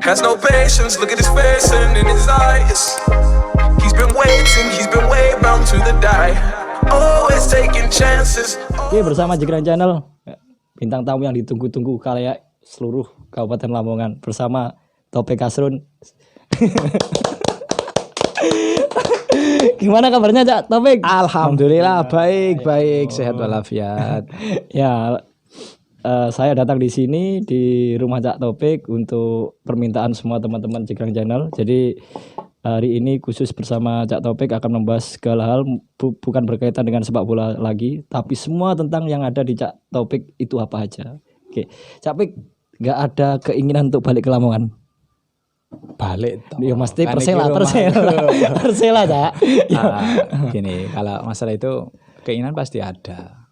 Has no patience, look at his face and in his eyes. He's been way bound to the die. Always taking chances. Oke, bersama Jegran Channel, bintang tamu yang ditunggu-tunggu kayak seluruh Kabupaten Lamongan bersama Topik Kasrun. Gimana kabarnya, Cak Topik? Alhamdulillah baik, sehat walafiat. Ya, saya datang di sini di rumah Cak Topik untuk permintaan semua teman-teman Jegran Channel. Jadi hari ini khusus bersama Cak Topik akan membahas segala hal bukan berkaitan dengan sepak bola lagi, tapi semua tentang yang ada di Cak Topik itu apa aja. Oke, Cak Topik nggak ada keinginan untuk balik ke Lamongan? Balik toh. Ya mesti Kan Persela, Cak. Gini, kalau masalah itu keinginan pasti ada.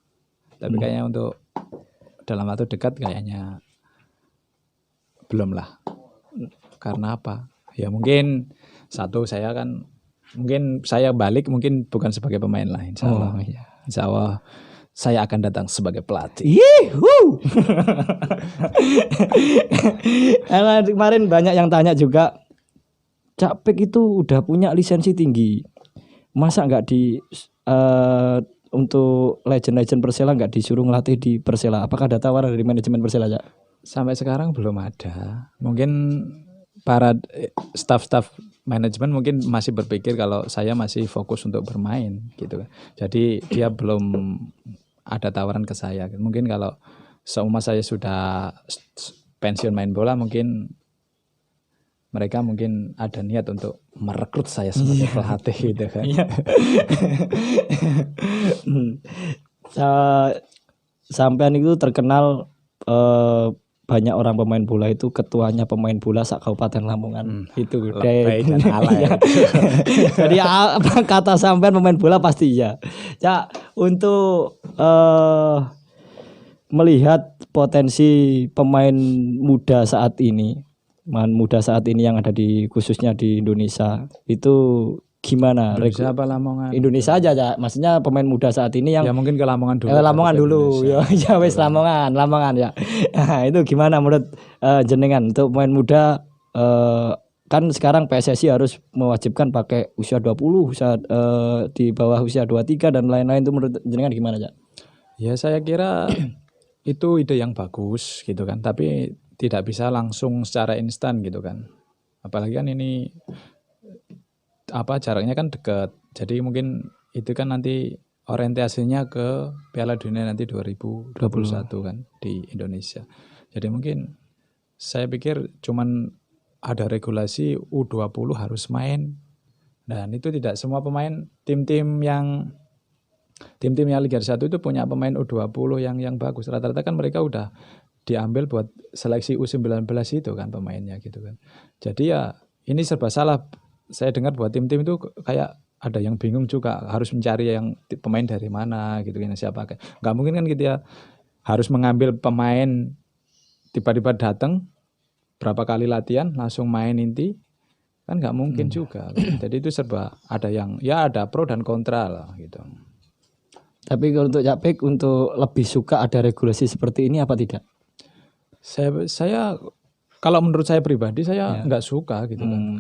Tapi kayaknya untuk dalam waktu dekat kayaknya belum lah. Karena apa? Ya mungkin satu, saya kan mungkin saya balik mungkin bukan sebagai pemain lah, insya Allah. Insya Allah saya akan datang sebagai pelatih. Kemarin banyak yang tanya juga, Cak Pik itu udah punya lisensi tinggi, masa nggak di untuk legend-legend Persela nggak disuruh ngelatih di Persela? Apakah ada tawaran dari manajemen Persela, Cak? Sampai sekarang belum ada. Mungkin para staff-staff manajemen mungkin masih berpikir kalau saya masih fokus untuk bermain gitu kan. Jadi dia belum ada tawaran ke saya. Mungkin kalau seumpama saya sudah pensiun main bola, mungkin mereka mungkin ada niat untuk merekrut saya sebagai pelatih gitu kan. Sampean itu terkenal banyak orang pemain bola itu ketuanya pemain bola sak Kabupaten Lamongan. Itu baik dan alay. Jadi apa kata sampean pemain bola pasti iya. Cak, untuk melihat potensi pemain muda saat ini, yang ada di khususnya di Indonesia itu gimana? Indonesia apa Lamongan? Indonesia aja, Cak. Maksudnya pemain muda saat ini yang ya mungkin ke Lamongan dulu. Lamongan dulu. Ya wes Lamongan ya. Nah, itu gimana menurut jenengan untuk pemain muda, kan sekarang PSSI harus mewajibkan pakai usia 20, usia di bawah usia 23 dan lain-lain, itu menurut jenengan gimana, Cak? Ya saya kira itu ide yang bagus gitu kan, tapi tidak bisa langsung secara instan gitu kan. Apalagi kan ini jaraknya kan dekat. Jadi mungkin itu kan nanti orientasinya ke Piala Dunia nanti 2021 kan di Indonesia. Jadi mungkin saya pikir cuman ada regulasi U20 harus main. Dan itu tidak semua pemain tim-tim yang Liga 1 itu punya pemain U20 yang bagus. Rata-rata kan mereka udah diambil buat seleksi U19 itu kan pemainnya gitu kan. Jadi ya ini serba salah. Saya dengar buat tim-tim itu kayak ada yang bingung juga, harus mencari yang pemain dari mana gitu kan, siapa. Nggak mungkin kan kita harus mengambil pemain tiba-tiba datang berapa kali latihan langsung main inti, kan nggak mungkin juga. Jadi itu serba ada yang ya ada pro dan kontra lah gitu. Tapi kalau untuk Cak Pik, untuk lebih suka ada regulasi seperti ini apa tidak? Saya kalau menurut saya pribadi saya nggak suka gitu kan.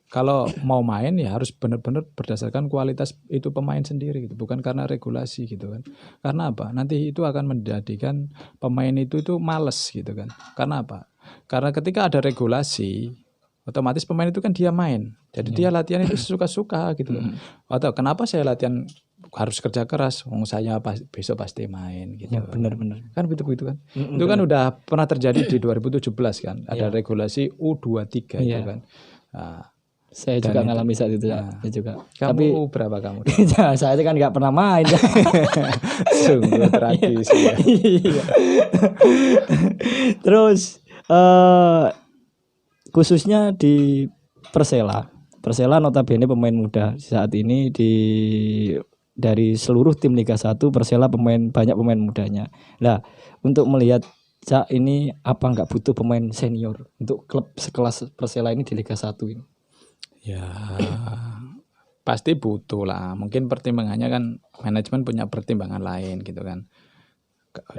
Kalau mau main ya harus benar-benar berdasarkan kualitas itu pemain sendiri gitu, bukan karena regulasi gitu kan. Karena apa? Nanti itu akan menjadikan pemain itu males gitu kan. Karena apa? Karena ketika ada regulasi, otomatis pemain itu kan dia main. Jadi dia latihan itu suka-suka gitu kan. Atau kenapa saya latihan harus kerja keras? Saya besok pasti main gitu. Ya, benar-benar. Kan begitu kan. Itu kan udah pernah terjadi di 2017 kan. Ada regulasi U23 itu kan. Nah, saya juga ngalami saat itu, saya juga. Tapi berapa kamu? Saya kan nggak pernah main. Sungguh tragis. Ya. Terus khususnya di Persela notabene pemain muda saat ini dari seluruh tim Liga 1 Persela banyak pemain mudanya. Nah, untuk melihat Cak ini apa nggak butuh pemain senior untuk klub sekelas Persela ini di Liga 1 ini? Ya pasti butuh lah. Mungkin pertimbangannya kan manajemen punya pertimbangan lain gitu kan.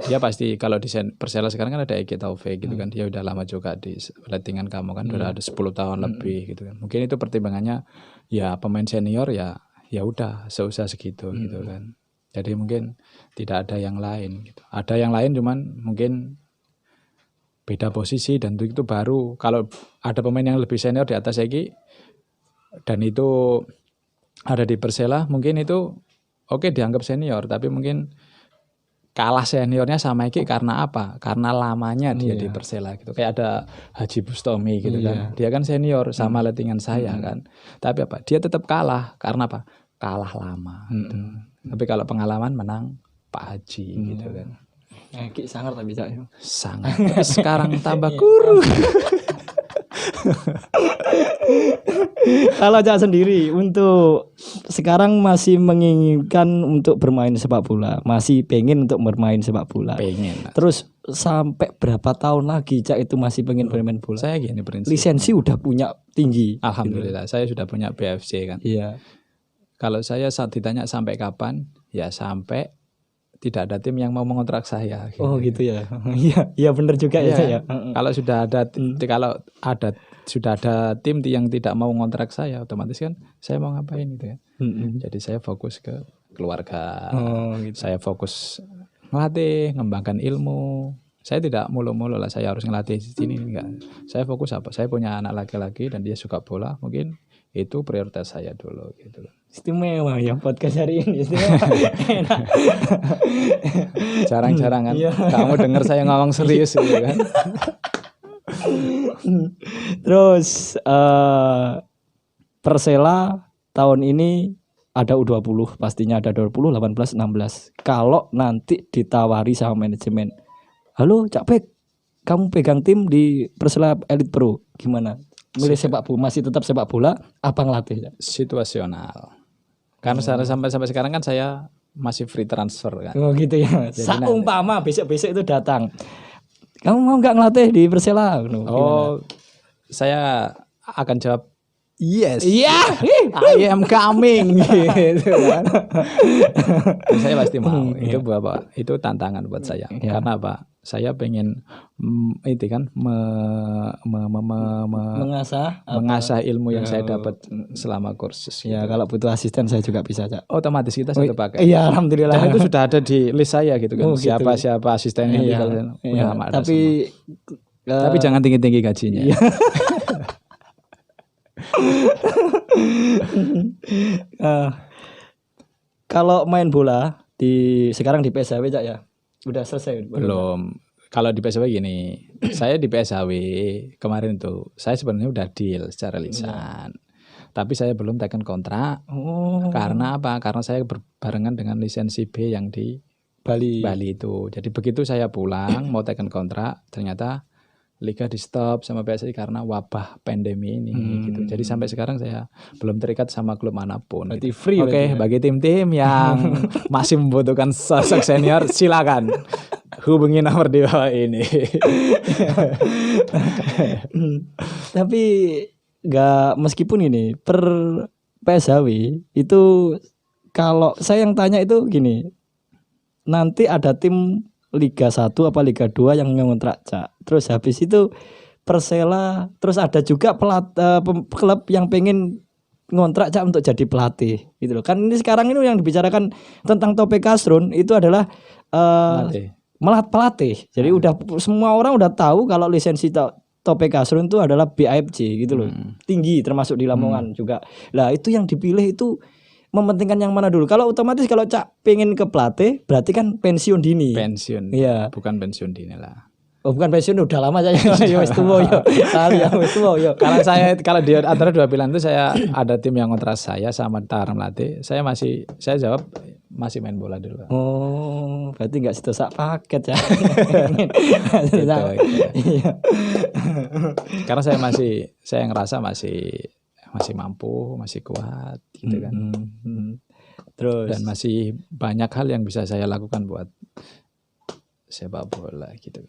dia pasti kalau di Persela sekarang kan ada Eki Taufik gitu kan, dia udah lama juga di lettingan kamu kan, udah ada 10 tahun lebih gitu kan. Mungkin itu pertimbangannya ya pemain senior ya udah seusaha segitu gitu kan. Jadi mungkin tidak ada yang lain gitu. Ada yang lain cuman mungkin beda posisi dan itu baru kalau ada pemain yang lebih senior di atas Eki dan itu ada di Persela mungkin itu oke dianggap senior, tapi mungkin kalah seniornya sama Eki karena apa? Karena lamanya dia di Persela gitu. Kayak ada Haji Bustomi gitu kan. Dia kan senior sama lettingan saya kan. Tapi apa? Dia tetap kalah karena apa? Kalah lama gitu. Tapi kalau pengalaman menang Pak Haji gitu kan. Eki sangat tapi Cak. Sangat. Tapi sekarang tambah kurus. Kalau Cak sendiri untuk sekarang masih menginginkan untuk bermain sepak bola, masih pengen untuk bermain sepak bola. Pengen. Terus sampai berapa tahun lagi Cak itu masih pengen bermain bola? Saya gini prinsip. Lisensi udah punya tinggi. Alhamdulillah, saya sudah punya BFC kan. Iya. Kalau saya saat ditanya sampai kapan, ya sampai tidak ada tim yang mau mengontrak saya. Gitu. Oh gitu ya. Iya, iya benar juga ya Cak ya. Kalau sudah ada tim yang tidak mau ngontrak saya, otomatis kan saya mau ngapain gitu ya. Jadi saya fokus ke keluarga. Gitu. Saya fokus ngelatih, ngembangkan ilmu. Saya tidak mulu-mulu lah saya harus ngelatih di sini enggak. Saya fokus apa? Saya punya anak laki-laki dan dia suka bola, mungkin itu prioritas saya dulu gitu loh. Istimewa ya podcast hari ini. Istimewa. Enak. Jarang-jarang kan kamu dengar saya ngomong serius gitu kan. Terus Persela tahun ini ada U20, pastinya ada 20, 18, 16. Kalau nanti ditawari sama manajemen, halo Cak Pek, kamu pegang tim di Persela Elite Pro, gimana? Milih sepak bola, masih tetap sepak bola, apa ngelatih? Situasional. Karena sampai sekarang kan saya masih free transfer kan. Oh gitu ya. Seumpama besok-besok itu datang, kamu mau nggak ngelatih di Persela? Saya akan jawab yes. Iya. I am coming gitu kan. Saya pasti mau. Itu Bapak, itu tantangan buat saya. Karena apa? Saya pengen itu kan mengasah ilmu yang saya dapat selama kursus. Ya, kalau butuh asisten saya juga bisa, Cak. Otomatis kita satu pakai. Iya, alhamdulillah. Dan itu sudah ada di list saya gitu kan. Siapa asistennya tapi jangan tinggi-tinggi gajinya. Iya. Kalau main bola sekarang di PSHW Cak ya, udah selesai belum? Kalau di PSHW gini, saya di PSHW kemarin tuh saya sebenarnya udah deal secara lisan, tapi saya belum teken kontrak. Karena apa? Karena saya berbarengan dengan lisensi B yang di Bali itu. Jadi begitu saya pulang mau teken kontrak, ternyata liga di stop sama PSSI karena wabah pandemi ini gitu. Jadi sampai sekarang saya belum terikat sama klub manapun. Berarti gitu. Free. Oke, bagi tim-tim yang masih membutuhkan sosok senior silakan hubungi nomor di bawah ini. Tapi nggak, meskipun ini per PSHW itu kalau saya yang tanya itu gini, nanti ada tim Liga 1 apa Liga 2 yang ngontrak Cak. Terus habis itu Persela, terus ada juga klub yang pengen ngontrak Cak untuk jadi pelatih gitu loh. Kan ini sekarang ini yang dibicarakan tentang Topik Kasrun itu adalah pelatih. Jadi udah semua orang udah tahu kalau lisensi Topik Kasrun itu adalah BIFC gitu loh. Tinggi termasuk di Lamongan juga. Lah itu yang dipilih itu mementingkan yang mana dulu? Kalau otomatis kalau Cak pengen ke pelatih, berarti kan pensiun dini. Pensiun. Iya. Bukan pensiun dini lah. Oh, bukan pensiun, udah lama saya. Wis tuwa yo. Kalau di antara dua pilihan itu saya ada tim yang kontrak saya sama tawaran melatih. Saya jawab masih main bola dulu. Oh, berarti enggak sedosak paket ya. Karena saya ngerasa masih mampu, masih kuat gitu kan. Terus dan masih banyak hal yang bisa saya lakukan buat sepak bola gitu.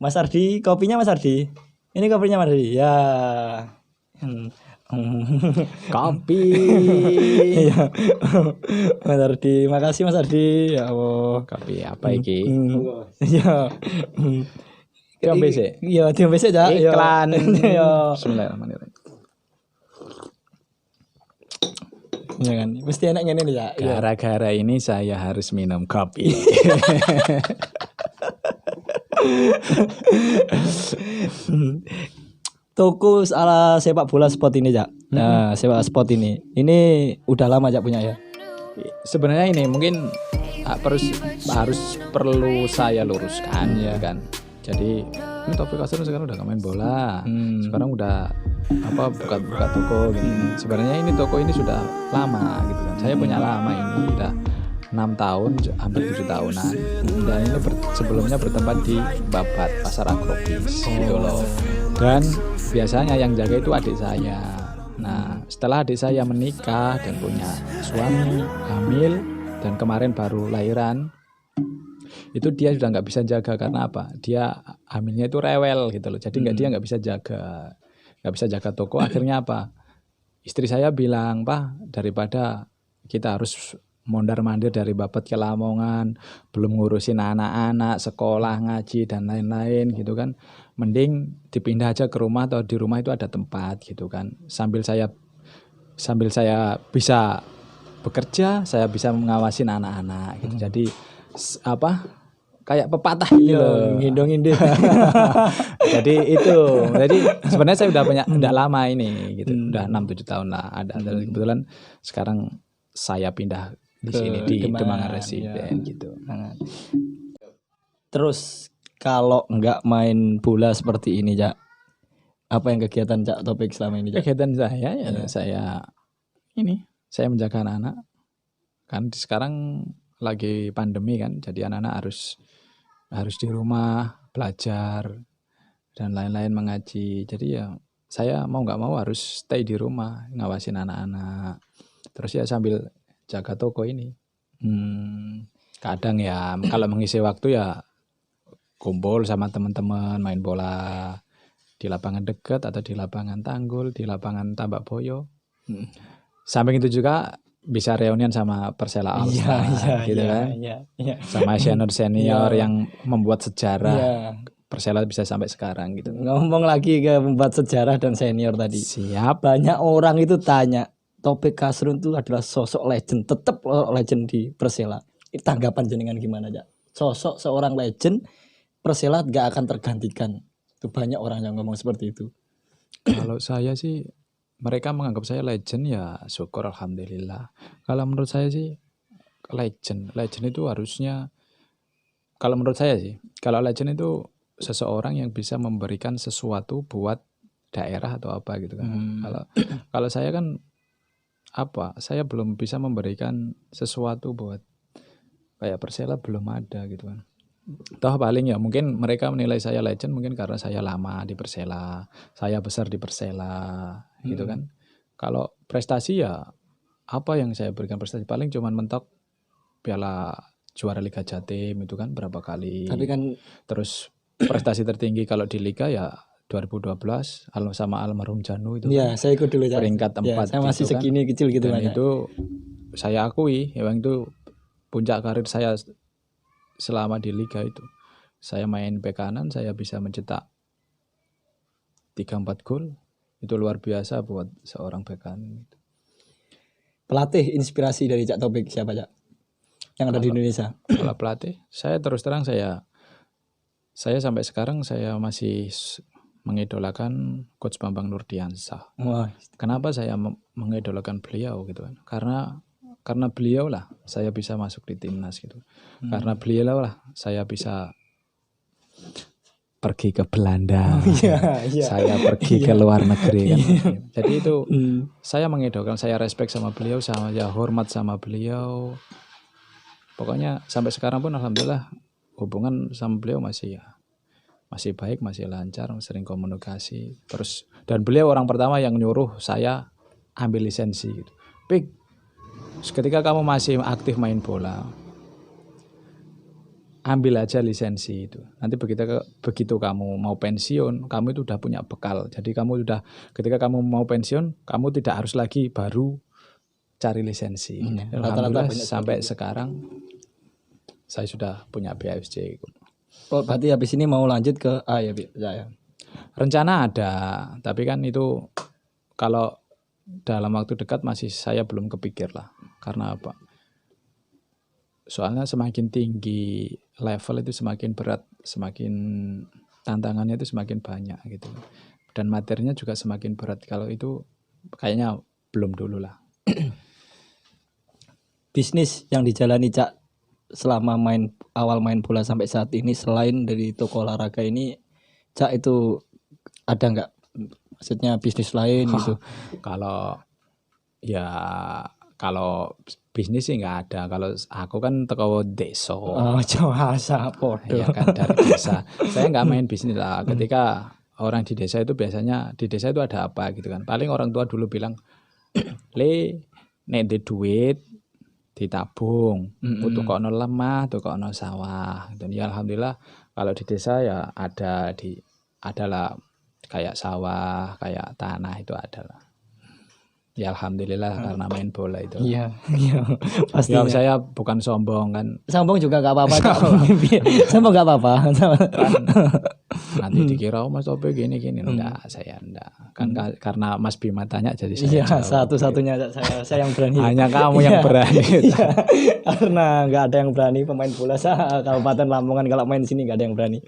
Mas Ardi, kopinya Mas Ardi. Ini kopinya Mas Ardi. Ya. Kopi. Iya. Mas Ardi, makasih Mas Ardi. Ya Allah. Kopi apa iki? Iya. Diombe sik. Iya, diombe sik, Cak. Iya. Iklan. Iya. Bismillahirrahmanirrahim. Iya kan. Mesti enak ngene nih, Cak. Iya. Gara-gara ini saya harus minum kopi. Toko ala sepak bola spot ini, Cak. Nah, sepak spot ini udah lama Cak punya ya. Sebenarnya ini mungkin harus perlu saya luruskan ya kan. Jadi ini Taufik Kasrun sekarang udah gak main bola. Sekarang udah buka toko gitu. Sebenarnya ini toko ini sudah lama gitu kan. Saya punya lama ini udah 6 tahun, hampir 7 tahunan. Dan ini sebelumnya bertempat di Babat, Pasar Agrobis gitu loh. Dan biasanya yang jaga itu adik saya. Nah, setelah adik saya menikah dan punya suami, hamil, dan kemarin baru lahiran, itu dia sudah nggak bisa jaga karena apa? Dia hamilnya itu rewel gitu loh. Jadi dia nggak bisa jaga toko. Akhirnya apa? Istri saya bilang, Pak, daripada kita harus mondar-mandir dari Babat ke Lamongan, belum ngurusin anak-anak, sekolah, ngaji dan lain-lain gitu kan. Mending dipindah aja ke rumah atau di rumah itu ada tempat gitu kan. Sambil saya bisa bekerja, saya bisa mengawasin anak-anak gitu. Jadi kayak pepatah gitu loh. Ngindong-nginding. Jadi sebenarnya saya udah lama ini gitu. Udah 6-7 tahun lah ada. Dan kebetulan sekarang saya pindah di sini di Demangan Residen gitu. Terus kalau nggak main bola seperti ini, Cak, apa yang kegiatan Cak Topik selama ini, Cak? Kegiatan saya saya menjaga anak-anak. Kan sekarang lagi pandemi kan, jadi anak-anak harus di rumah belajar dan lain-lain, mengaji. Jadi ya saya mau nggak mau harus stay di rumah ngawasin anak-anak. Terus ya sambil jaga toko ini. Kadang ya kalau mengisi waktu ya kumpul sama teman-teman main bola di lapangan dekat atau di lapangan Tanggul, di lapangan Tambak Boyo. Samping itu juga bisa reunian sama Persela All Star gitu kan. Sama senior yang membuat sejarah. Persela bisa sampai sekarang gitu. Ngomong lagi ke membuat sejarah dan senior tadi. Siap. Banyak orang itu tanya, Taufik Kasrun itu adalah sosok legend, tetap legend di Persela. Tanggapan jenengan gimana, Cak? Sosok seorang legend Persela gak akan tergantikan. Itu banyak orang yang ngomong seperti itu. Kalau saya sih, mereka menganggap saya legend ya syukur alhamdulillah. Kalau menurut saya sih legend itu harusnya, kalau menurut saya sih, kalau legend itu seseorang yang bisa memberikan sesuatu buat daerah atau apa gitu kan. Kalau saya kan saya belum bisa memberikan sesuatu buat kayak Persela, belum ada gitu kan. Toh paling ya mungkin mereka menilai saya legend mungkin karena saya lama di Persela, saya besar di Persela gitu kan. Kalau prestasi ya apa yang saya berikan prestasi, paling cuman mentok piala juara Liga Jatim itu kan berapa kali. Tapi kan terus prestasi tertinggi kalau di Liga ya 2012 sama almarhum Janu itu. Iya, saya ikut dulu, Cak. Peringkat 4 ya, saya masih gitu segini kecil gitu kan. Dan banyak. itu saya akui, memang itu puncak karir saya selama di Liga itu. Saya main bek kanan, saya bisa mencetak 3-4 gol. Itu luar biasa buat seorang bek kanan. Pelatih inspirasi dari Cak Topik siapa, Cak? Yang ada di Indonesia. Kalau pelatih, saya terus terang saya sampai sekarang saya masih mengidolakan Coach Bambang Nurdiansyah. Wah, kenapa saya mengidolakan beliau gitu kan? Karena beliau lah saya bisa masuk di timnas gitu. Karena beliau lah saya bisa pergi ke Belanda. Saya pergi ke luar negeri kan. Jadi itu saya mengidolakan, saya respect sama beliau, saya hormat sama beliau. Pokoknya sampai sekarang pun alhamdulillah hubungan sama beliau masih baik, masih lancar, sering komunikasi. Terus dan beliau orang pertama yang nyuruh saya ambil lisensi gitu. Pik, ketika kamu masih aktif main bola, ambil aja lisensi itu. Nanti begitu kamu mau pensiun, kamu itu udah punya bekal. Jadi kamu udah ketika kamu mau pensiun, kamu tidak harus lagi baru cari lisensi. Alhamdulillah sampai sekarang saya sudah punya BAFC. Oh, berarti habis ini mau lanjut ke A ya, ya. Rencana ada, tapi kan itu kalau dalam waktu dekat masih saya belum kepikir lah. Karena apa? Soalnya semakin tinggi level itu semakin berat, semakin tantangannya itu semakin banyak gitu. Dan materinya juga semakin berat. Kalau itu kayaknya belum dulu lah. Bisnis yang dijalani Cak selama awal main bola sampai saat ini, selain dari toko olahraga ini, Cak itu ada nggak? Maksudnya bisnis lain gitu? Kalau bisnis sih nggak ada. Kalau aku kan teko desa. Oh, Jawa podo. Ya kan dari desa. Saya nggak main bisnis lah. Ketika orang di desa itu biasanya di desa itu ada apa gitu kan. Paling orang tua dulu bilang, nek duit ditabung, untuk kono lemah, untuk kono sawah. Dan ya alhamdulillah kalau di desa ya adalah kayak sawah, kayak tanah itu adalah. Ya alhamdulillah karena main bola itu. Iya, pastinya. Ya, saya bukan sombong kan. Sombong juga nggak apa-apa. Sombong nggak apa-apa. Nanti dikira Mas Tope gini. Enggak, saya enggak. Kan karena Mas Bima tanya jadi saya. Iya, satu-satunya saya yang berani. Hanya kamu yang berani. Iya, karena nggak ada yang berani pemain bola Kabupaten Lamongan kalau main sini nggak ada yang berani.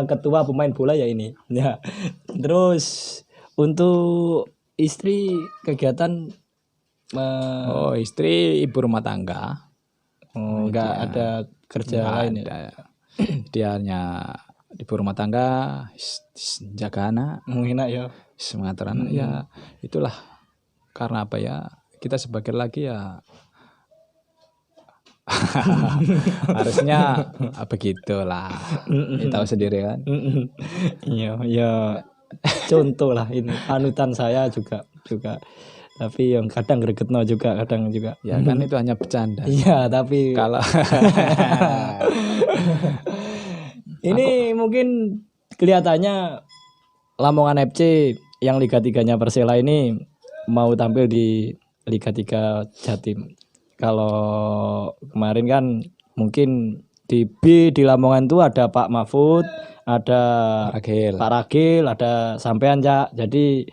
Ketua pemain bola ya ini. Ya. Terus untuk istri kegiatan istri ibu rumah tangga. Oh, nggak ada kerja lain ya. Dia hanya ibu rumah tangga, jaga anak, mungkin ya. Mengatur anak ya. Itulah karena apa ya? Kita sebagai laki ya harusnya begitulah. Tahu sendiri kan? Iya. Contoh lah ini panutan saya juga tapi yang kadang gregetno juga kadang juga ya kan itu hanya bercanda. Iya tapi kalau ini mungkin kelihatannya Lamongan FC yang Liga 3-nya Persela ini mau tampil di Liga 3 Jatim. Kalau kemarin kan mungkin di B di Lamongan itu ada Pak Mahfud, ada Pak Ragil, ada sampean Cak. Jadi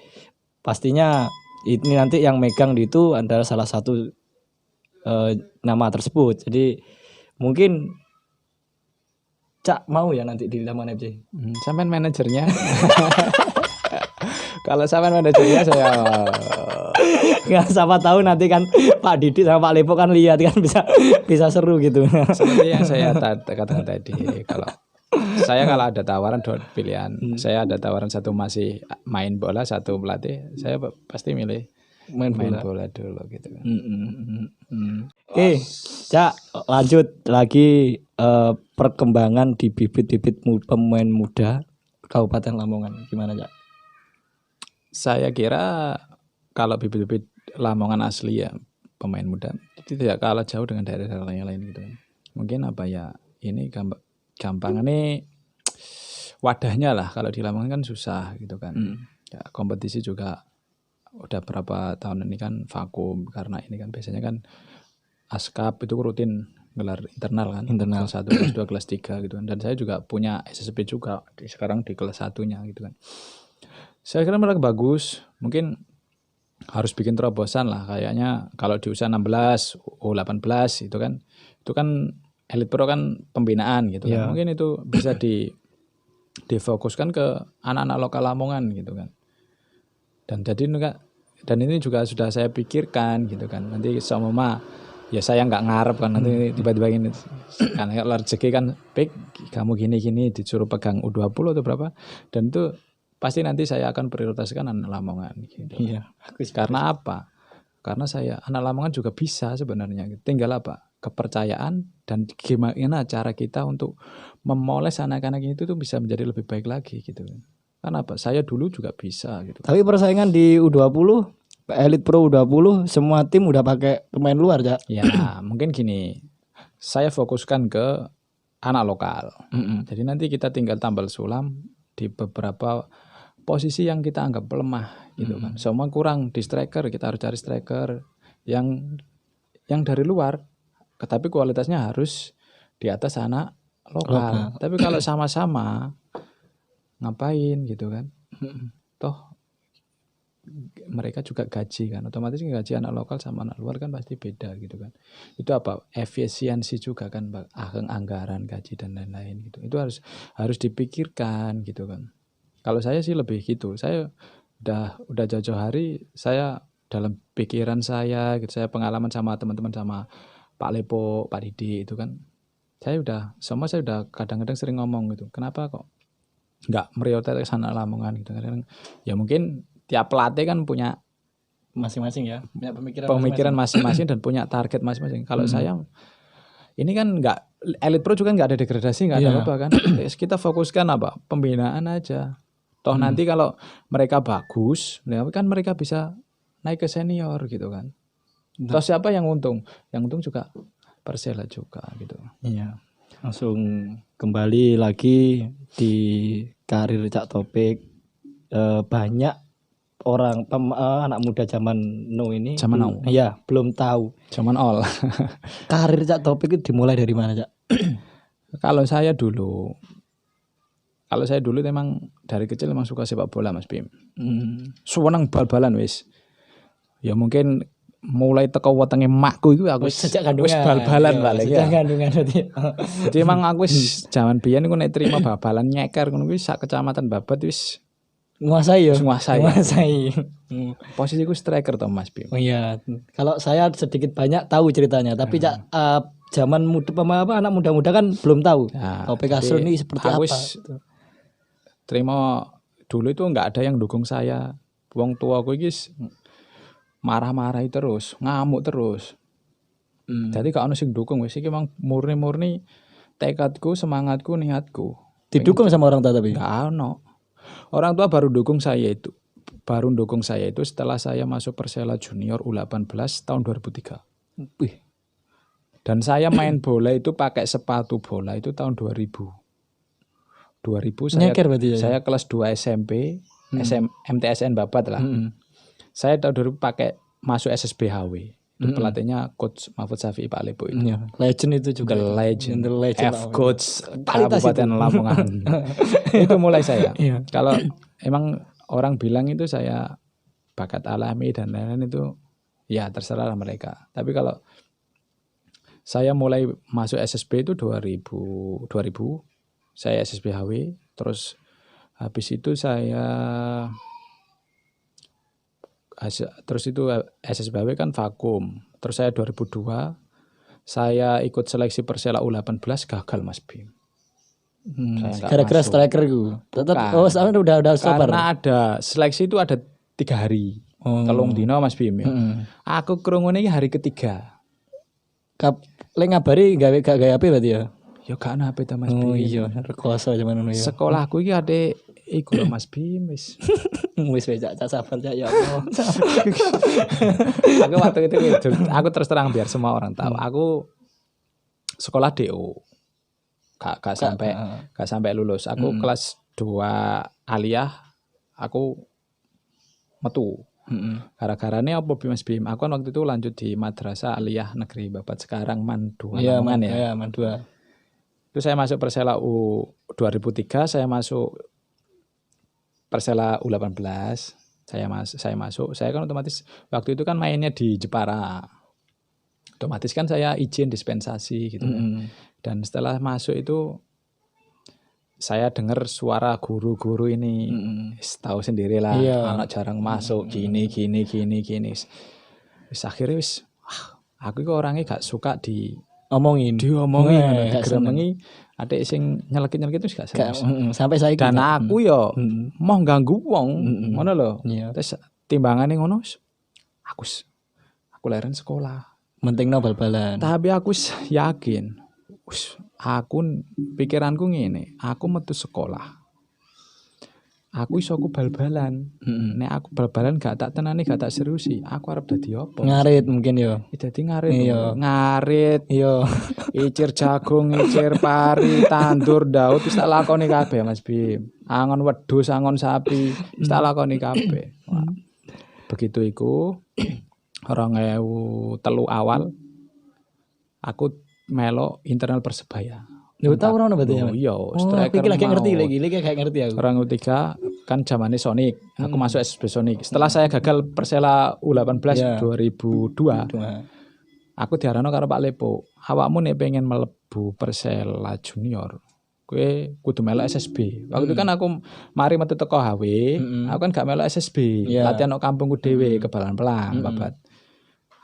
pastinya ini nanti yang megang di itu adalah salah satu nama tersebut. Jadi mungkin Cak mau ya nanti di Lamongan FC. Sampean manajernya. Kalau sampean manajernya saya nggak siapa tahu nanti kan Pak Didi sama Pak Lepo kan lihat kan bisa seru gitu. Seperti yang saya katakan tadi, kalau ada tawaran dua pilihan, saya ada tawaran satu masih main bola, satu melatih, saya pasti milih main bola dulu gitu kan. Cak, lanjut lagi perkembangan di bibit-bibit pemain muda Kabupaten Lamongan gimana Cak? Saya kira kalau bibit-bibit Lamongan asli ya pemain muda itu tidak kalah jauh dengan daerah-daerah yang lain gitu. Mungkin apa ya ini gampang ini wadahnya lah, kalau di Lamongan kan susah gitu kan. Ya, kompetisi juga udah berapa tahun ini kan vakum karena ini kan biasanya kan ASKAP itu rutin gelar internal kan, kelas 1, kelas 2, kelas 3 gitu kan. Dan saya juga punya SSB juga sekarang di kelas 1-nya gitu kan. Saya kira malah bagus, mungkin harus bikin terobosan lah kayaknya. Kalau di usia 16, U18 itu kan Elite Pro kan pembinaan gitu kan. Mungkin itu bisa difokuskan ke anak-anak lokal Lamongan gitu kan. Dan ini juga sudah saya pikirkan gitu kan. Nanti sama ya saya nggak ngarep kan nanti tiba-tiba gini karena rezeki kan pik kamu gini disuruh pegang U20 atau berapa, dan itu pasti nanti saya akan prioritaskan anak Lamongan gitu. Iya, karena apa? Karena saya anak Lamongan juga bisa sebenarnya. Tinggal apa? Kepercayaan dan gimana cara kita untuk memoles anak-anak itu tuh bisa menjadi lebih baik lagi gitu. Karena apa? Saya dulu juga bisa gitu. Tapi persaingan di U20, Elite Pro U20 semua tim udah pakai pemain luar, Cak. Ya, mungkin gini. saya fokuskan ke anak lokal. Jadi nanti kita tinggal tambal sulam di beberapa posisi yang kita anggap lemah gitu kan. Semua kurang di striker, kita harus cari striker yang dari luar, tapi kualitasnya harus di atas anak lokal. Tapi kalau sama-sama ngapain gitu kan? Toh mereka juga gaji kan, otomatis gaji anak lokal sama anak luar kan pasti beda gitu kan. Itu apa? Efisiensi juga kan, anggaran gaji dan lain-lain gitu. Itu harus dipikirkan gitu kan. Kalau saya sih lebih gitu. Saya udah jauh-jauh hari saya dalam pikiran saya gitu, saya pengalaman sama teman-teman, sama Pak Lepo, Pak Didi itu kan. Saya udah kadang-kadang sering ngomong gitu. Kenapa kok nggak prioritas anak Lamongan gitu. Kadang ya mungkin tiap pelatih kan punya masing-masing ya, punya pemikiran masing-masing dan punya target masing-masing. Kalau saya ini kan nggak Elite Pro juga nggak ada degradasi, nggak ada apa kan. Kita fokuskan apa? Pembinaan aja. Toh nanti kalau mereka bagus, ya kan mereka bisa naik ke senior gitu kan. Toh siapa yang untung? Yang untung juga Persela juga gitu. Iya. Langsung kembali lagi di karir Cak Topik. Banyak orang anak muda zaman now ini iya belum tahu zaman all karir Cak Topik itu dimulai dari mana, Cak? Kalau saya dulu memang dari kecil memang suka sepak bola Mas Bim. Seneng bal-balan wis. Ya mungkin mulai teko wetenge makku iku aku wis bal-balan balik ya. Sejak kandungan berarti. Jadi emang aku wis zaman biyen iku nek terima bal-balan nyeker ngono kuwi sak kecamatan Babat wis nguasai. Posisiku striker toh Mas Bim. Oh iya. Kalau saya sedikit banyak tahu ceritanya, tapi zaman muda anak muda-muda kan belum tahu. Topik Asrul ini seperti apa. Terima dulu itu enggak ada yang dukung saya. Wong tuaku iki marah-marahi terus, ngamuk terus. Jadi gak ono sing dukung wis iki memang murni tekadku, semangatku, niatku. Didukung sama orang tua tapi? Enggak ono. Orang tua baru dukung saya itu setelah saya masuk Persela Junior U18 tahun 2003. Dan saya main bola itu pakai sepatu bola itu tahun 2000 saya kelas 2 SMP, MTSN Babat lah. Saya tahun 2000 pakai masuk SSBHW. Itu pelatihnya Coach Mahfud Syafi'i Pak Lepo itu. Legend itu juga. The legend F-Coach Kabupaten Lamongan. Itu mulai saya. Kalau emang orang bilang itu saya bakat alami dan lain-lain itu ya terserah mereka. Tapi kalau saya mulai masuk SSB itu 2000 saya SSBHW, terus habis itu SSBHW kan vakum. Terus saya 2002 saya ikut seleksi Persela U18 gagal Mas Bim. Gara-gara striker gue. Tetap udah stopper. Karena ada seleksi itu ada 3 hari. Telung dino Mas Bim ya. Aku krungune iki hari ketiga. Lek ngabari gak gawe HP berarti ya. Ya gak ana HP ta Mas Bim. Oh iya, rekoso zaman ngono ya. Sekolahku iki ade iku lho Mas Bim wis. Wis becak sabar ya Allah. Aku waktu itu aku terus terang biar semua orang tahu. Aku sekolah DO. Gak sampai lulus. Aku kelas 2 aliyah aku metu. Gara-garanya apa Mas Bim? Aku waktu itu lanjut di Madrasah Aliyah Negeri Babat, sekarang MAN 2. Iya, MAN 2. Itu saya masuk Persela U 2003, saya masuk Persela U18. Saya masuk. Saya kan otomatis waktu itu kan mainnya di Jepara. Otomatis kan saya izin dispensasi gitu kan. Dan setelah masuk itu saya dengar suara guru-guru ini, tahu sendiri lah, anak jarang masuk, gini. Wis akhirnya aku itu orangnya gak suka diomongin, gremengi, ada sing nyelekit itu gak seneng. Sampai saya. Dan aku yo mau ganggu wong, ngono lho. Terus timbangannya ngono, aku leren sekolah. Penting bal-balan. Tapi aku yakin. Pikiranku ngene, aku metu sekolah. aku iso aku bal-balan. Nek aku bal-balan gak tak tenani, gak tak seriusi, aku arep dadi apa? Ngarit mungkin yo. Dadi ngarit. Iya. Ngarit, Iya. icir jagung, icir pari, tandur, daud wis tak lakoni kabeh Mas Bim. Angon wedhus, angon sapi, wis tak lakoni kabeh. Wah. Begitu iku 2003 awal aku melok internal Persebaya. Lu tahu ora berarti ya? Oh iya, Oh, striker iki lagi mau. ngerti lagi kayak ngerti aku. 2003 kan zamannya Sonic. Aku masuk SSB Sonic. Setelah saya gagal Persela U18 Iya. 2002, Cuma aku diarano karo Pak Lepo. Awakmu nek pengen mlebu Persela Junior, kowe kudu melok SSB. Waktu itu kan aku mari metu teko HW, aku kan gak melok SSB. Iya. Latihan nang kampungku dhewe kebalan pelang, babat.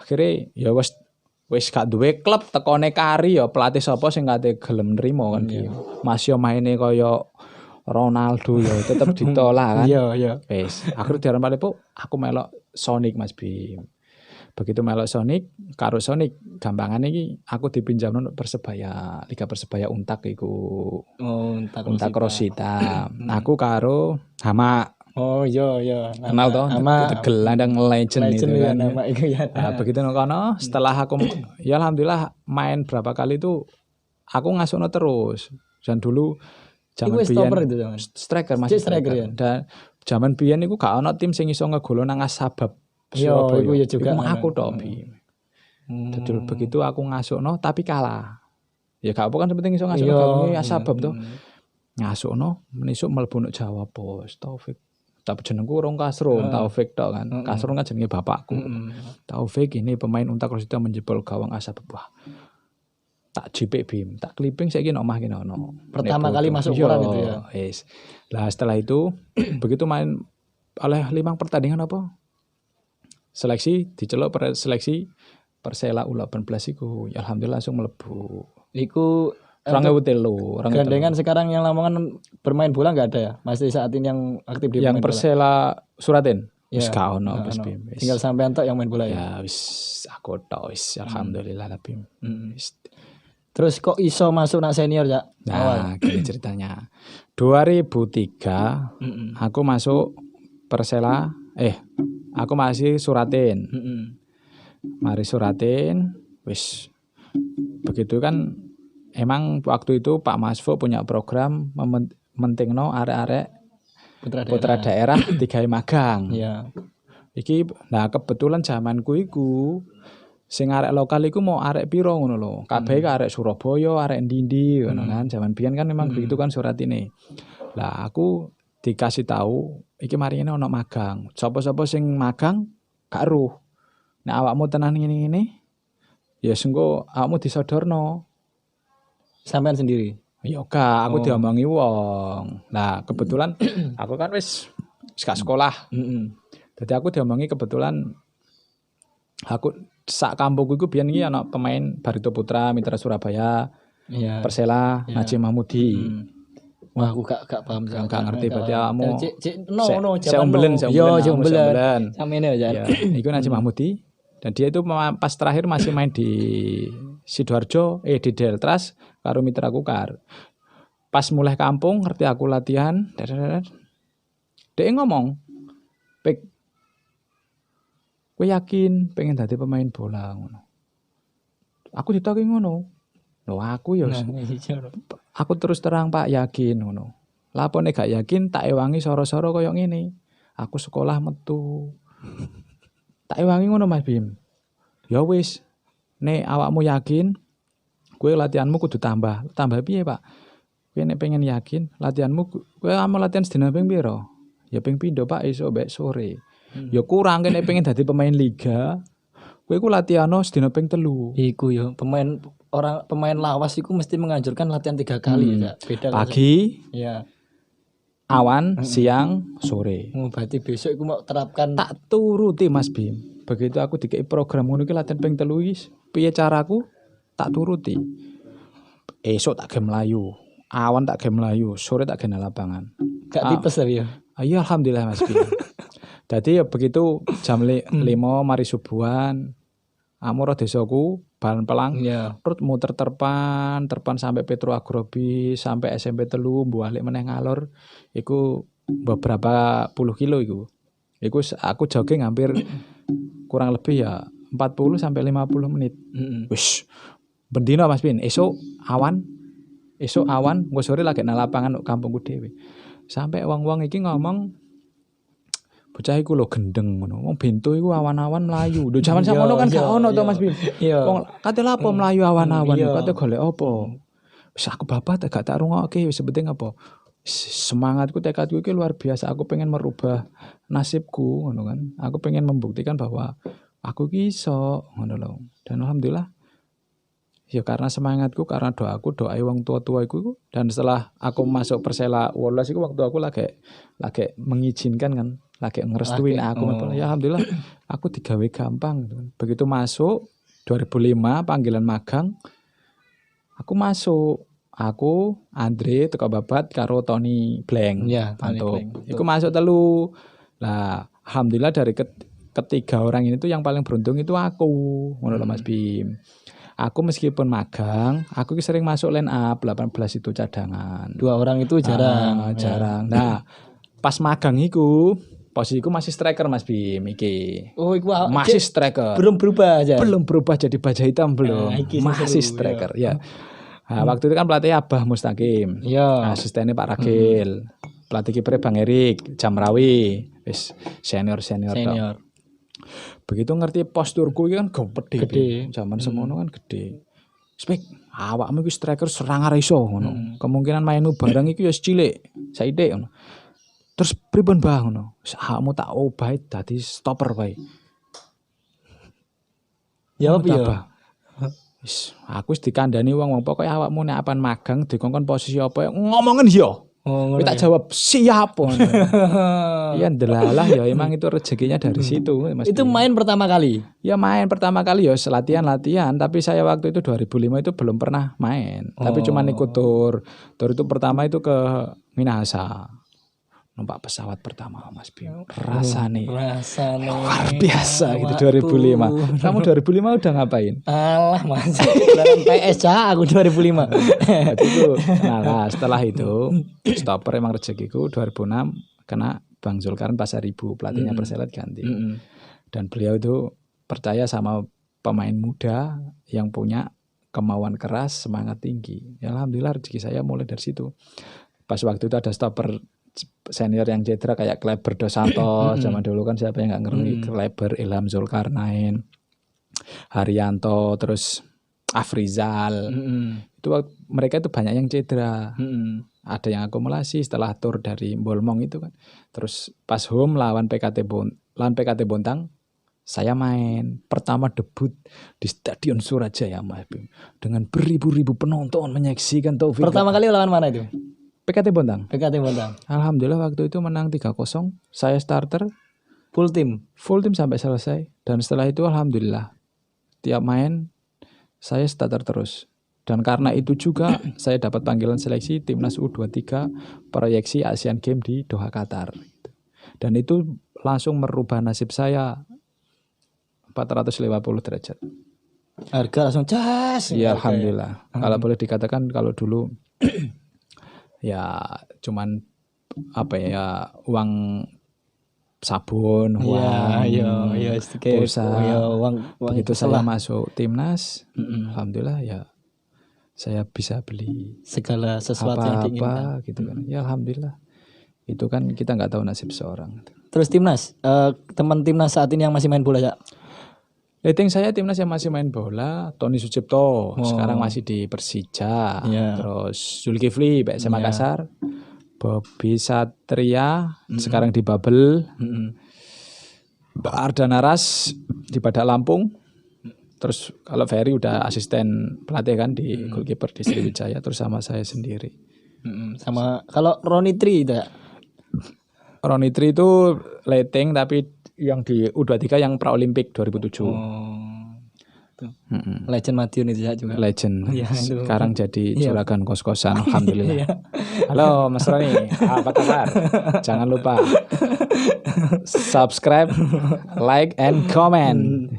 Akhirnya ya wis gak duwe klub tekone kari ya pelatih sapa sing kate gelem nrimo kan iki. Mas yo maine kaya Ronaldo ya tetep ditolak kan. iya. Wis, akhirnya diaran Pak Lepo, aku melok Sonic Mas Bim. Begitu melok Sonic, karo Sonic gampangane iki aku dipinjam nang Persebaya, Liga Persebaya Untak iku. Oh, Untak Rosita. Aku karo Hama. Oh iya. Kenal toh? Sama Tegel Landang Legend itu ya kan. nama itu ya. Nah, begitu nang kono, setelah aku ya alhamdulillah main berapa kali itu aku ngasuhno terus. Dan dulu Iku zaman stopper biyen itu zaman. striker masih Striker ya? Dan zaman biyen iku gak ono tim sing iso ngegolo nang Asbab. Iya, iku ya juga. Iku mah aku tok Bim. Dadi begitu aku ngasuhno tapi kalah. Ya gak apa kan penting iso ngasuhno gawene Asbab to. Ngasuhno menisuk mlebu nang Jawa Pos. Taufik. Tapi jenengku Rong Kasrun, Taufik tok kan. Kasrun kan jenenge bapakku. Taufik ini pemain Untak Rosita menjebol gawang Asbab. Wah. Tak jipik Bim, tak clipping saiki nang omah kene ono. Pertama kali masuk ukuran itu ya. Yes. Lah setelah itu begitu main oleh 5 pertandingan apa? Seleksi diceluk seleksi Persela U18 iku. Ya alhamdulillah langsung mlebu. Iku 2003. gandengan sekarang yang Lamongan bermain bola nggak ada ya? Masih saat ini yang aktif di Yang main bola? Persela Suratin. Ya, Wis gak ono nggak wis ono. Bim. Wis. Tinggal sampean tok yang main bola ya. Ya wis aku tok wis alhamdulillah lah Bim. Wis. Terus kok iso masuk nak senior ya? Nah, gini ceritanya. 2003 aku masuk Persela, aku masih Suratin. Mari Suratin, wis begitu kan emang waktu itu Pak Masfo punya program mementingno arek-arek putra daerah digawe magang. Iya. Iki nah kebetulan zamanku iku sing arek lokal iku mau arek piro ngono lho. Kabeh arek Surabaya, arek ndi ngono kan. Zaman biyen kan memang begitu kan Suratine. Lah aku dikasih tahu iki mari ngene ono magang. Sapa-sapa sing magang gak eruh. Nek awakmu tenan ngene-ngene ya sengko awakmu disodorno. Sampean sendiri. Ya gak, aku diomongi wong. Nah, kebetulan aku kan wis gak sekolah. Jadi aku diomongi kebetulan aku sak kampungku iku biyen iki ana pemain Barito Putra, Mitra Surabaya, Iya. Persela, Najib Mahmudi. Wah, aku gak paham. Gak ngerti berarti kamu. Saya umbelen. Umbelen. Samene ya. Ya, iku Najib Mahmudi. Dan dia itu pas terakhir masih main di Sidoarjo, di Deltras karo Mitra Kukar. Pas mulai kampung ngerti aku latihan, dia ngomong, "Pek, kowe yakin pengen dadi pemain bola ngono?" Aku ditakoki ngono. Loh aku ya aku terus terang Pak yakin ngono. Lapone gak yakin tak ewangi soro-soro koyo ngene. Aku sekolah metu. Tak ewangi ngono Mas Bim. Ya wis, nek awakmu yakin, kowe latihanmu kudu tambah. Tambah piye, Pak? Kowe nek pengen yakin, latihanmu kowe ame latihan sedina ping pira? Ya ping pindho, Pak, esuk mbek sore. Ya kurang nek pengen dadi pemain liga. Kowe iku latihano sedina ping 3. Iku yo pemain lawas iku mesti menganjurkan latihan 3 kali ya. Beda pagi, iya. awan, siang, sore. Berarti besok iku mau terapkan Tak turuti Mas Bim. Begitu aku dikei program ngono iki latihan ping 3 iki, piye caraku? Tak turuti. Esok tak ge mlayu, awan tak ge mlayu, sore tak ge nang lapangan. gak tipes tapi ya. Iya alhamdulillah Mas Bim. Jadi ya begitu jam 5 mari subuhan, amur desaku balan pelang, terus muter terpan sampai Petro Agrobi, sampai SMP 3 balik meneh ngalor, iku beberapa puluh kilo iku. Iku aku jogging hampir kurang lebih ya 40 sampai 50 menit. Wis bendino Mas Bin, esuk awan, engko sore lagi nang lapangan kampungku dhewe. Sampai wong-wong iki ngomong bocah iku lho gendeng ngono. Wong bento iku awan-awan mlayu. Lho jaman sakmono kan gak ono to Mas Bin. Wong kate lapo mlayu awan-awan, kate golek apa? Wis aku babat gak tak rungokke, wis penting apa? Semangatku, tekadku iki luar biasa. Aku pengen merubah nasibku ngono kan. Aku pengen membuktikan bahwa aku iki iso ngono lho. Dan alhamdulillah ya karena semangatku, karena doaku, doai wong tua-tua iku, dan setelah aku masuk Persela 18 iku waktu aku lagi mengizinkan kan, lagi ngerestuin aku. Ya alhamdulillah aku digawe gampang gitu. Begitu masuk 2005 panggilan magang, aku masuk. Aku, Andre, teko babat karo Tony Blank. Ya, Tony Blank. Iku masuk telu. Lah, alhamdulillah dari ketiga orang ini tuh yang paling beruntung itu aku. Ngono lho Mas Bim. Aku meskipun magang, aku sering masuk line up 18 itu cadangan. 2 orang itu jarang. Jarang. Nah, pas magang iku posisiku masih striker Mas Bim iki. Oh, iku masih striker. Belum berubah aja. Belum berubah jadi baja hitam belum. Masih seru, striker ya. Nah, waktu itu kan pelatih Abah Mustaqim. Iya. Asistennya Pak Ragil. Pelatih kipernya Bang Erik, Jamrawi. Wis senior. Begitu ngerti posturku kan gede. Zaman semono kan gede. Spek, awakmu iki striker serang ora iso ngono. Kemungkinan mainu bareng iki ya cilik, saithik ngono. Terus pripun Bah ngono? Awakmu tak obahi dadi stopper wae. Ya apa? Wis, aku wis dikandani wong pokoke awakmu nek apan magang dikongkon posisi apa ngomongin yo. Oh, tak jawab siap. Iya ndelalah ya emang itu rezekinya dari situ Mas. Itu main pertama kali. Ya main pertama kali ya latihan, tapi saya waktu itu 2005 itu belum pernah main. Tapi cuma ikut tur. Tur itu pertama itu ke Minahasa. Numpak pesawat pertama Mas Bim. Rasane luar biasa gitu 2005. Kamu 2005 udah ngapain? Alah masih PS aku 2005. Itu nah setelah itu stopper emang rezekiku 2006 kena Bang Zulkarn Pasaribu, pelatihnya Persela ganti. Dan beliau itu percaya sama pemain muda yang punya kemauan keras, semangat tinggi. Ya alhamdulillah rezeki saya mulai dari situ. Pas waktu itu ada stopper senior yang cedera kayak Kleber Dos Santos zaman dulu kan siapa yang nggak ngerti Kleber, Ilham Zulkarnain, Haryanto, terus Afrizal. Itu mereka itu banyak yang cedera. Ada yang akumulasi setelah tur dari Bolmong itu kan. Terus pas home lawan PKT Bontang saya main pertama debut di Stadion Surajaya Mas Bim dengan beribu-ribu penonton menyaksikan Taufik. Pertama kali lawan mana itu? PKT Bontang. Alhamdulillah waktu itu menang 3-0. Saya starter. Full tim sampai selesai. Dan setelah itu alhamdulillah tiap main saya starter terus. Dan karena itu juga saya dapat panggilan seleksi Timnas U23 proyeksi Asian Games di Doha, Qatar. Dan itu langsung merubah nasib saya 450 derajat. Harga langsung cas. Ya alhamdulillah. Kalau boleh dikatakan kalau dulu ya cuman uang sabun, pulsa. Begitu saya masuk timnas, alhamdulillah ya saya bisa beli segala sesuatu yang diinginkan gitu kan. Ya alhamdulillah. Itu kan kita nggak tahu nasib seorang. Terus timnas, teman timnas saat ini yang masih main bola ya? Rating saya timnas yang masih main bola, Tony Sucipto, sekarang masih di Persija, terus Zulkifli, PSM Makassar, Bobby Satria, sekarang di Babel, Ardanaras di Badak Lampung, terus kalau Ferry udah asisten pelatih kan di goalkeeper di Sriwijaya, terus sama saya sendiri. Sama kalau Ronnie Tri itu ya? Ronnie Tri itu rating tapi yang di U23 yang pra Olimpik 2007. Legend Madiun itu ya juga. Legend. Sekarang jadi juragan kos-kosan. Alhamdulillah. Halo Mas Roni, apa kabar? Jangan lupa subscribe, like, and comment.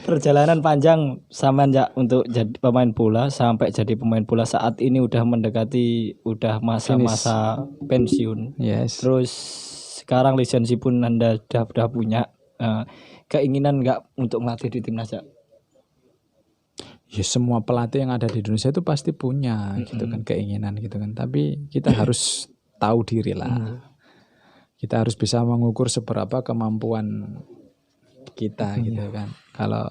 perjalanan panjang sampean ya untuk jadi pemain bola sampai jadi pemain bola saat ini udah mendekati udah masa-masa pensiun. Yes. Terus sekarang lisensi pun Anda udah punya. Keinginan nggak untuk melatih di timnas ya? Ya semua pelatih yang ada di Indonesia itu pasti punya gitu kan keinginan gitu kan. Tapi kita harus tahu diri lah. Kita harus bisa mengukur seberapa kemampuan kita gitu kan. Kalau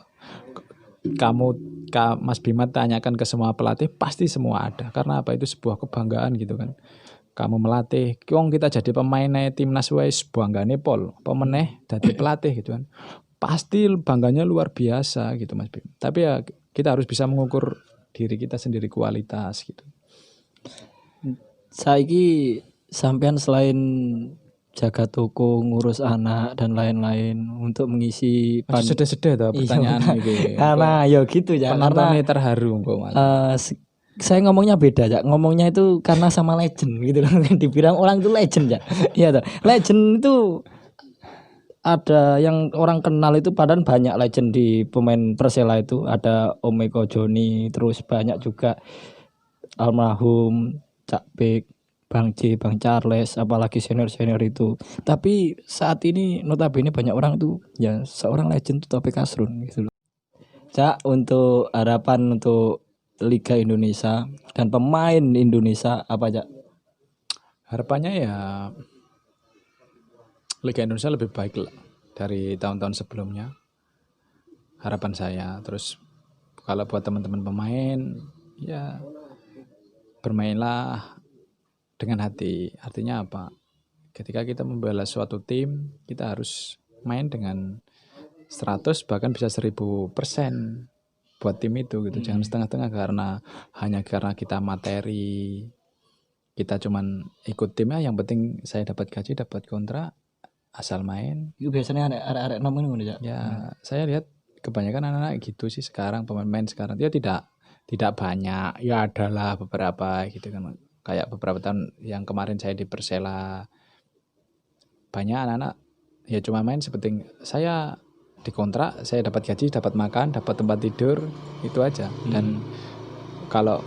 Mas Bima tanyakan ke semua pelatih pasti semua ada. Karena apa, itu sebuah kebanggaan gitu kan. Kamu melatih, kita jadi pemainnya timnas wis banggane pol, pemeneh jadi pelatih gitu kan. Pasti bangganya luar biasa gitu Mas Bim. Tapi ya kita harus bisa mengukur diri kita sendiri kualitas gitu. Saiki sampean selain jaga toko, ngurus anak dan lain-lain untuk mengisi sedih-sedih toh pertanyaan ini. Karena ya gitu ya. Penontonnya terharu kok malah. Saya ngomongnya beda ya. Ngomongnya itu karena sama legend gitu loh. Dibilang orang itu legend ya. Iya toh. Legend itu ada yang orang kenal itu padahal banyak legend di pemain Persela itu. Ada Om Eko Joni, terus banyak juga almarhum Cak Bek, Bang J, Bang Charles, apalagi senior-senior itu. Tapi saat ini notabene banyak orang tuh ya seorang legend tuh Topik Asrun gitu loh. Cak, untuk harapan untuk Liga Indonesia dan pemain Indonesia apa Cak? Harapannya ya Liga Indonesia lebih baik lah dari tahun-tahun sebelumnya. Harapan saya. Terus kalau buat teman-teman pemain ya bermainlah dengan hati. Artinya apa? Ketika kita membela suatu tim, kita harus main dengan 100 bahkan bisa 1000% buat tim itu gitu. Jangan setengah-setengah hanya karena kita materi, kita cuman ikut timnya, yang penting saya dapat gaji, dapat kontrak, asal main. Itu biasanya ada nomor ngono ya. Ya, saya lihat kebanyakan anak-anak gitu sih sekarang, pemain sekarang. Dia tidak banyak, ya adalah beberapa gitu kan. Kayak beberapa tahun yang kemarin saya di Persela, banyak anak-anak ya cuma main seperti saya dikontrak, saya dapat gaji, dapat makan, dapat tempat tidur, itu aja. Dan kalau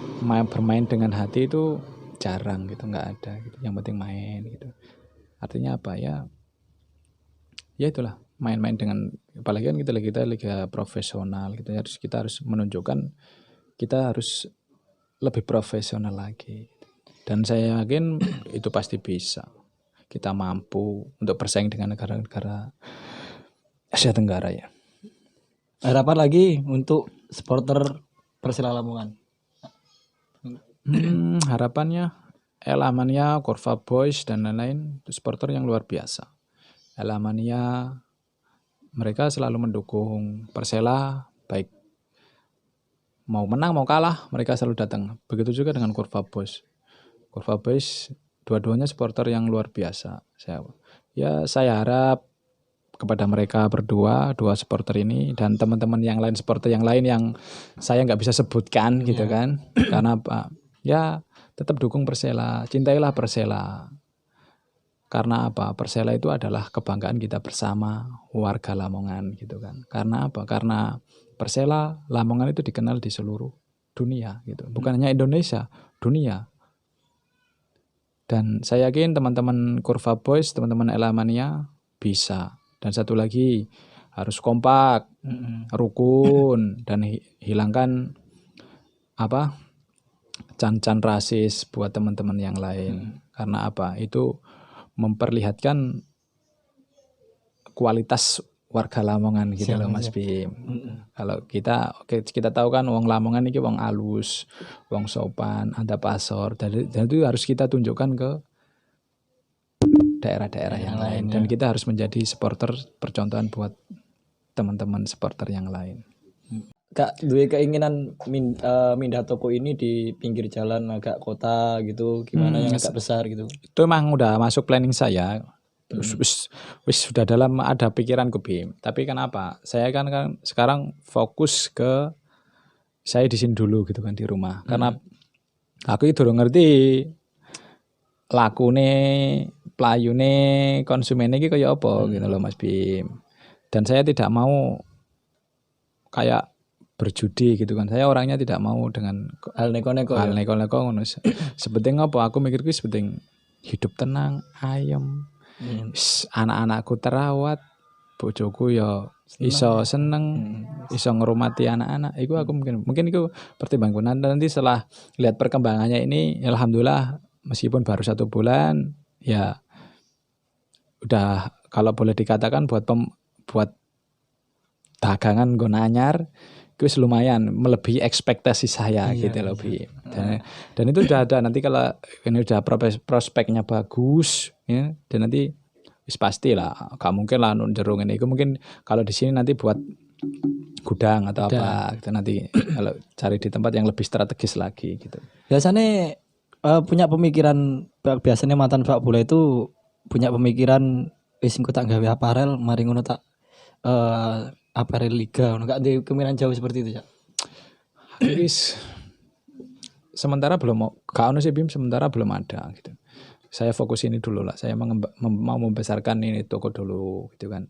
bermain dengan hati itu jarang gitu, nggak ada gitu. Yang penting main gitu. Artinya apa ya itulah, main-main dengan, apalagi kan kita liga profesional gitu. Kita harus menunjukkan kita harus lebih profesional lagi. Dan saya yakin itu pasti bisa. Kita mampu untuk bersaing dengan negara-negara Asia Tenggara ya. Harapan lagi untuk supporter Persela Lamongan. Harapannya Elamania, Korva Boys dan lain-lain, supporter yang luar biasa. Elamania mereka selalu mendukung Persela, baik mau menang mau kalah mereka selalu datang. Begitu juga dengan Korva Boys. Korva Boys dua-duanya supporter yang luar biasa. Saya harap kepada mereka berdua, dua supporter ini dan teman-teman yang lain, supporter yang lain yang saya nggak bisa sebutkan gitu kan. Karena apa? Ya tetap dukung Persela, cintailah Persela. Karena apa? Persela itu adalah kebanggaan kita bersama warga Lamongan gitu kan. Karena apa? Karena Persela Lamongan itu dikenal di seluruh dunia gitu. Bukan hanya Indonesia, dunia. Dan saya yakin teman-teman Korva Boys, teman-teman Elamania bisa. Dan satu lagi harus kompak, rukun, dan hilangkan can-can rasis buat teman-teman yang lain. Karena apa? Itu memperlihatkan kualitas warga Lamongan gitu loh Mas Bim. Kalau kita tahu kan wong Lamongan ini wong alus, wong sopan, ada pasor. Dan itu harus kita tunjukkan ke daerah-daerah yang lain. Dan kita harus menjadi supporter percontohan buat teman-teman supporter yang lain. Kak, duwe keinginan mindah toko ini di pinggir jalan agak kota gitu, gimana yang agak besar gitu. Itu emang udah masuk planning saya. Wis sudah ada pikiranku Bim. Tapi kenapa? Saya kan sekarang fokus ke saya di sini dulu gitu kan, di rumah. Karena aku itu udah ngerti lakune, playune, konsumennya iki kaya apa gitu loh Mas Bim. Dan saya tidak mau kayak berjudi gitu kan. Saya orangnya tidak mau dengan Hal neko-neko. hal neko-neko ngono. Sepenting apa aku mikirku sepenting hidup tenang, ayem. Anak-anakku terawat, bojoku ya iso seneng, iso ngurmati anak-anak. Iku aku mungkin itu pertimbanganku. Nanti setelah lihat perkembangannya ini, alhamdulillah meskipun baru 1 bulan, ya udah kalau boleh dikatakan buat dagangan nggo anyar itu lumayan melebihi ekspektasi saya gitu loh Bi. Dan itu udah ada nanti kalau ini udah prospeknya bagus ya, dan nanti wis pasti lah gak mungkin lah nunjerung ini. Itu mungkin kalau di sini nanti buat gudang atau apa gitu nanti kalau cari di tempat yang lebih strategis lagi gitu. Biasanya punya pemikiran, biasanya mantan sepak bola itu punya pemikiran wis engko tak gawe aparel mari ngono tak aparel liga ngono, gak ada kemikiran jauh seperti itu ya. Wis sementara belum gak ono sih Bim, sementara belum ada gitu. Saya fokus ini dulu lah. Saya mau membesarkan ini toko dulu gitu kan.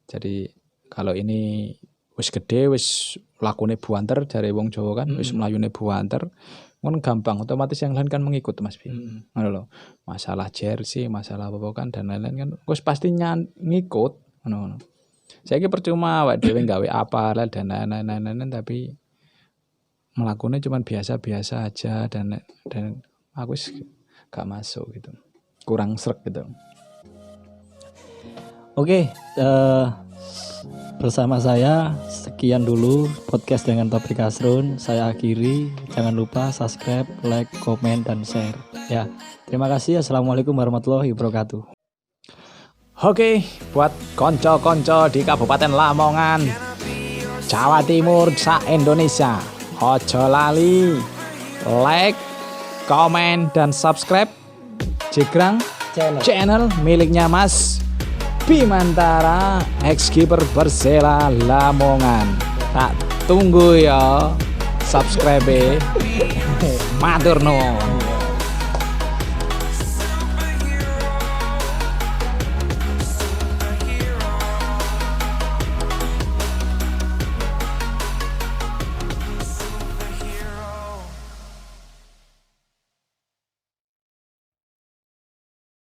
Jadi kalau ini wis gede, wis lakune buanter jare wong Jawa kan, wis mlayune buanter, ngono gampang, otomatis yang lain kan mengikut Mas Bim. Ngono lho. Masalah jersey, masalah apa kan dan lain-lain kan wis pasti ngikut ngono. Saya kira percuma awak dhewe gawe apa dan lain-lain tapi melakukannya cuma biasa-biasa aja dan aku gak masuk gitu, kurang srek gitu. Oke, bersama saya sekian dulu podcast dengan Topik Asrun. Saya akhiri, jangan lupa subscribe, like, komen, dan share ya. Terima kasih. Assalamualaikum warahmatullahi wabarakatuh. Oke, buat konco-konco di Kabupaten Lamongan, Jawa Timur, se-Indonesia, ojo lali like, komen, dan subscribe Jegrang channel miliknya Mas Bimantara, ex-kiper Persela Lamongan. Tak tunggu ya subscribe. Matur nuwun.